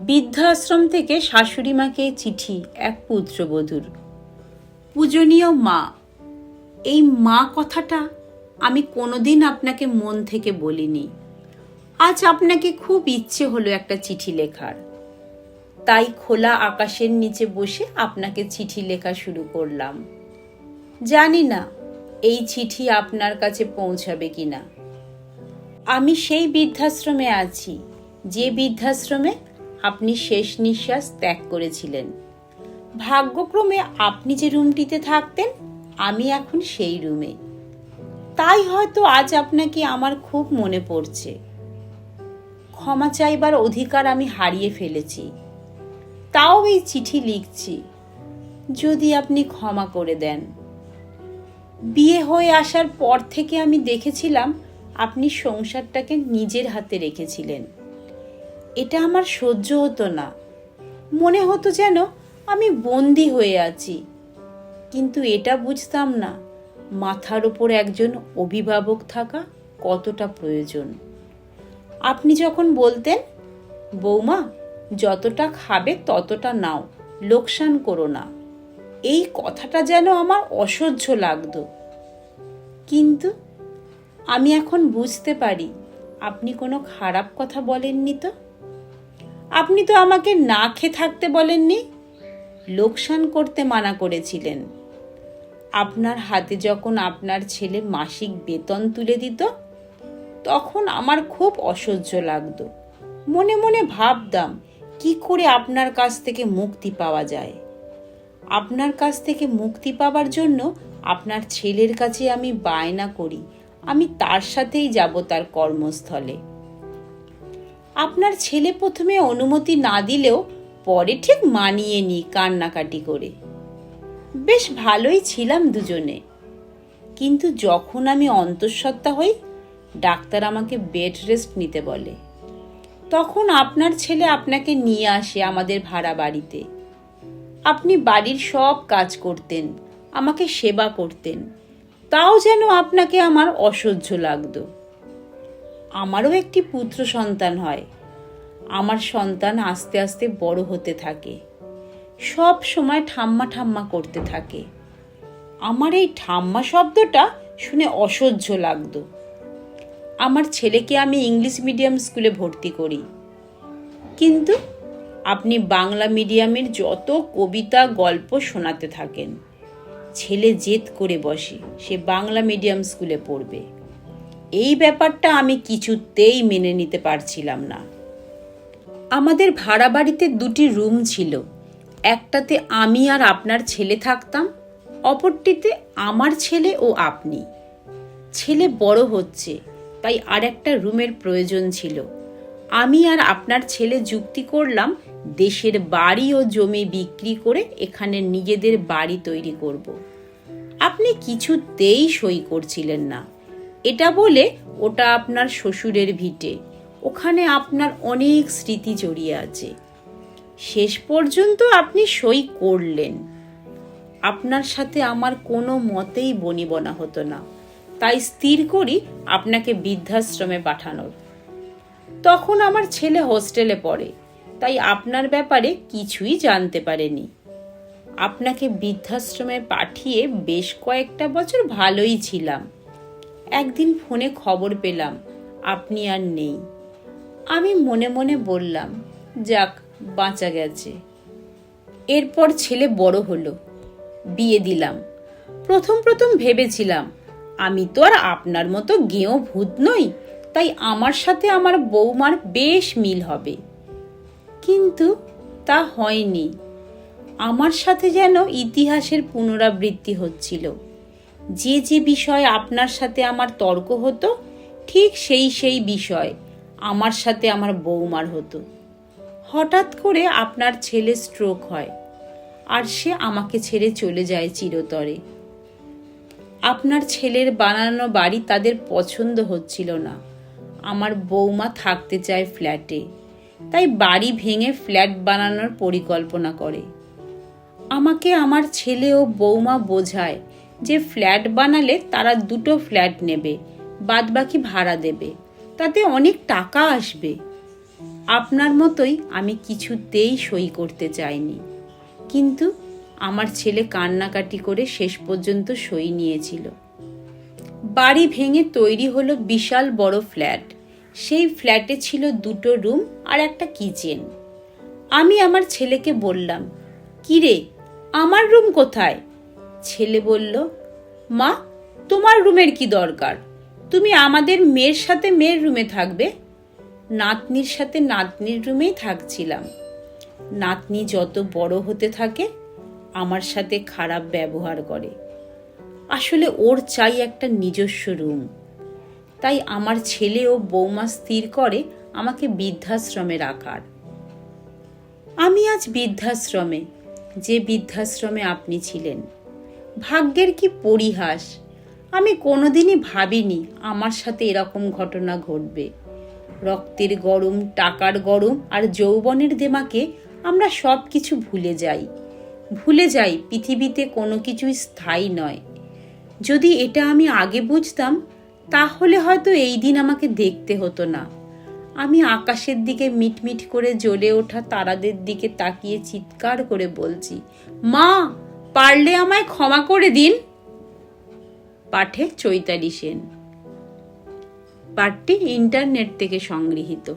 বৃদ্ধাশ্রম থেকে শাশুড়ি মাকে চিঠি এক পুত্রবধূর। পূজনীয় মা, এই মা কথাটা আমি কোনোদিন আপনাকে মন থেকে বলিনি। আজ আপনাকে খুব ইচ্ছে হলো একটা চিঠি লেখার, তাই খোলা আকাশের নিচে বসে আপনাকে চিঠি লেখা শুরু করলাম। জানি না এই চিঠি আপনার কাছে পৌঁছাবে কিনা। আমি সেই বৃদ্ধাশ্রমে আছি যে বৃদ্ধাশ্রমে আপনি শেষ নিঃশ্বাস ত্যাগ করেছিলেন। ভাগ্যক্রমে আপনি যে রুমটিতে থাকতেন, আমি এখন সেই রুমে। তাই হয়তো আজ আপনাকে আমার খুব মনে পড়ছে। ক্ষমা চাইবার অধিকার আমি হারিয়ে ফেলেছি, তাও এই চিঠি লিখছি, যদি আপনি ক্ষমা করে দেন। বিয়ে হয়ে আসার পর থেকে আমি দেখেছিলাম আপনি সংসারটাকে নিজের হাতে রেখেছিলেন। এটা আমার সহ্য হতো না, মনে হতো যেন আমি বন্দি হয়ে আছি। কিন্তু এটা বুঝতাম না মাথার উপর একজন অভিভাবক থাকা কতটা প্রয়োজন। আপনি যখন বলতেন, বৌমা যতটা খাবে ততটা নাও, লোকসান করো না, এই কথাটা যেন আমার অসহ্য লাগতো। কিন্তু আমি এখন বুঝতে পারি আপনি কোনো খারাপ কথা বলেননি তো। আপনি তো আমাকে না খেয়ে থাকতে বলেননি, লোকসান করতে মানা করেছিলেন। আপনার হাতে যখন আপনার ছেলে মাসিক বেতন তুলে দিত, তখন আমার খুব অসহ্য লাগতো। মনে মনে ভাবতাম কি করে আপনার কাছ থেকে মুক্তি পাওয়া যায়। আপনার কাছ থেকে মুক্তি পাওয়ার জন্য আপনার ছেলের কাছে আমি বায়না করি আমি তার সাথেই যাব তার কর্মস্থলে। আপনার ছেলে প্রথমে অনুমতি না দিলেও পরে ঠিক মানিয়ে নি কান্নাকাটি করে। বেশ ভালোই ছিলাম দুজনে। কিন্তু যখন আমি অন্তঃসত্ত্বা হই, ডাক্তার আমাকে বেড রেস্ট নিতে বলে, তখন আপনার ছেলে আপনাকে নিয়ে আসে আমাদের ভাড়া বাড়িতে। আপনি বাড়ির সব কাজ করতেন, আমাকে সেবা করতেন, তাও যেন আপনাকে আমার অসহ্য লাগতো। আমারও একটি পুত্র সন্তান হয়। আমার সন্তান আস্তে আস্তে বড় হতে থাকে, সব সময় ঠাম্মা ঠাম্মা করতে থাকে। আমার এই ঠাম্মা শব্দটা শুনে অসহ্য লাগতো। আমার ছেলেকে আমি ইংলিশ মিডিয়াম স্কুলে ভর্তি করি, কিন্তু আপনি বাংলা মিডিয়ামের যত কবিতা গল্প শোনাতে থাকেন। ছেলে জেদ করে বসে সে বাংলা মিডিয়াম স্কুলে পড়বে। এই ব্যাপারটা আমি কিছুতেই মেনে নিতে পারছিলাম না। আমাদের ভাড়া বাড়িতে দুটি রুম ছিল, একটাতে আমি আর আপনার ছেলে থাকতাম, অপরটিতে আমার ছেলে ও আপনি। ছেলে বড় হচ্ছে, তাই আর একটা রুমের প্রয়োজন ছিল। আমি আর আপনার ছেলে যুক্তি করলাম দেশের বাড়ি ও জমি বিক্রি করে এখানে নিজেদের বাড়ি তৈরি করব। আপনি কিছুতেই সই করছিলেন না। এটা বলে ওটা আপনার শ্বশুরের ভিটে, ওখানে আপনার অনেক স্মৃতি জড়িয়ে আছে। শেষ পর্যন্ত আপনি সই করলেন। আপনার সাথে আমার কোনো মতেই বনিবনা হতো না, তাই স্থির করি আপনাকে বৃদ্ধাশ্রমে পাঠানোর। তখন আমার ছেলে হোস্টেলে পড়ে, তাই আপনার ব্যাপারে কিছুই জানতে পারেনি। আপনাকে বৃদ্ধাশ্রমে পাঠিয়ে বেশ কয়েকটা বছর ভালোই ছিলাম। একদিন ফোনে খবর পেলাম আপনি আর নেই। আমি মনে মনে বললাম, যাক বাঁচা গেছে। এরপর ছেলে বড় হলো, বিয়ে দিলাম। প্রথম প্রথম ভেবেছিলাম আমি তো আর আপনার মতো গেঁয়ো ভূত নই, তাই আমার সাথে আমার বৌমার বেশ মিল হবে। কিন্তু তা হয়নি। আমার সাথে যেন ইতিহাসের পুনরাবৃত্তি হচ্ছিল। যে যে বিষয় আপনার সাথে আমার তর্ক হতো, ঠিক সেই বিষয় আমার সাথে আমার বৌমার হতো। হঠাৎ করে আপনার ছেলে স্ট্রোক হয়, আর সে আমাকে ছেড়ে চলে যায় চিরতরে। আপনার ছেলের বানানো বাড়ি তাদের পছন্দ হচ্ছিল না। আমার বৌমা থাকতে চায় ফ্ল্যাটে, তাই বাড়ি ভেঙে ফ্ল্যাট বানানোর পরিকল্পনা করে। আমাকে আমার ছেলে ও বৌমা বোঝায় যে ফ্ল্যাট বানালে তারা দুটো ফ্ল্যাট নেবে, বাদবাকি ভাড়া দেবে, তাতে অনেক টাকা আসবে। আপনার মতোই আমি কিছুতেই সই করতে চাইনি, কিন্তু আমার ছেলে কান্নাকাটি করে শেষ পর্যন্ত সই নিয়েছিল। বাড়ি ভেঙে তৈরি হলো বিশাল বড় ফ্ল্যাট। সেই ফ্ল্যাটে ছিল 2টো রুম আর একটা কিচেন। আমি আমার ছেলেকে বললাম, কিরে, আমার রুম কোথায়? ছেলে বলল, মা, তোমার রুমের কি দরকার? তুমি আমাদের মেয়ের সাথে মেয়ের রুমে থাকবে। নাতনির সাথে নাতনির রুমেই থাকছিলাম। নাতনি যত বড় হতে থাকে আমার সাথে খারাপ ব্যবহার করে। আসলে ওর চাই একটা নিজস্ব রুম। তাই আমার ছেলে ও বৌমা স্থির করে আমাকে বৃদ্ধাশ্রমে রাখার। আমি আজ বৃদ্ধাশ্রমে, যে বৃদ্ধাশ্রমে আপনি ছিলেন। ভাগ্যের কি পরিহাস! আমি কোনোদিনই ভাবিনি আমার সাথে এরকম ঘটনা ঘটবে। রক্তের গরম, টাকার গরম আর যৌবনের দেমাকে আমরা সব কিছু ভুলে যাই পৃথিবীতে কোনো কিছুই স্থায়ী নয়। যদি এটা আমি আগে বুঝতাম, তাহলে হয়তো এই দিন আমাকে দেখতে হতো না। আমি আকাশের দিকে মিটমিট করে জ্বলে ওঠা তারাদের দিকে তাকিয়ে চিৎকার করে বলছি, মা, পারলে আমায় ক্ষমা করে দিন। পাঠে চৈতালি সেন। পাঠটি ইন্টারনেট থেকে সংগৃহীত।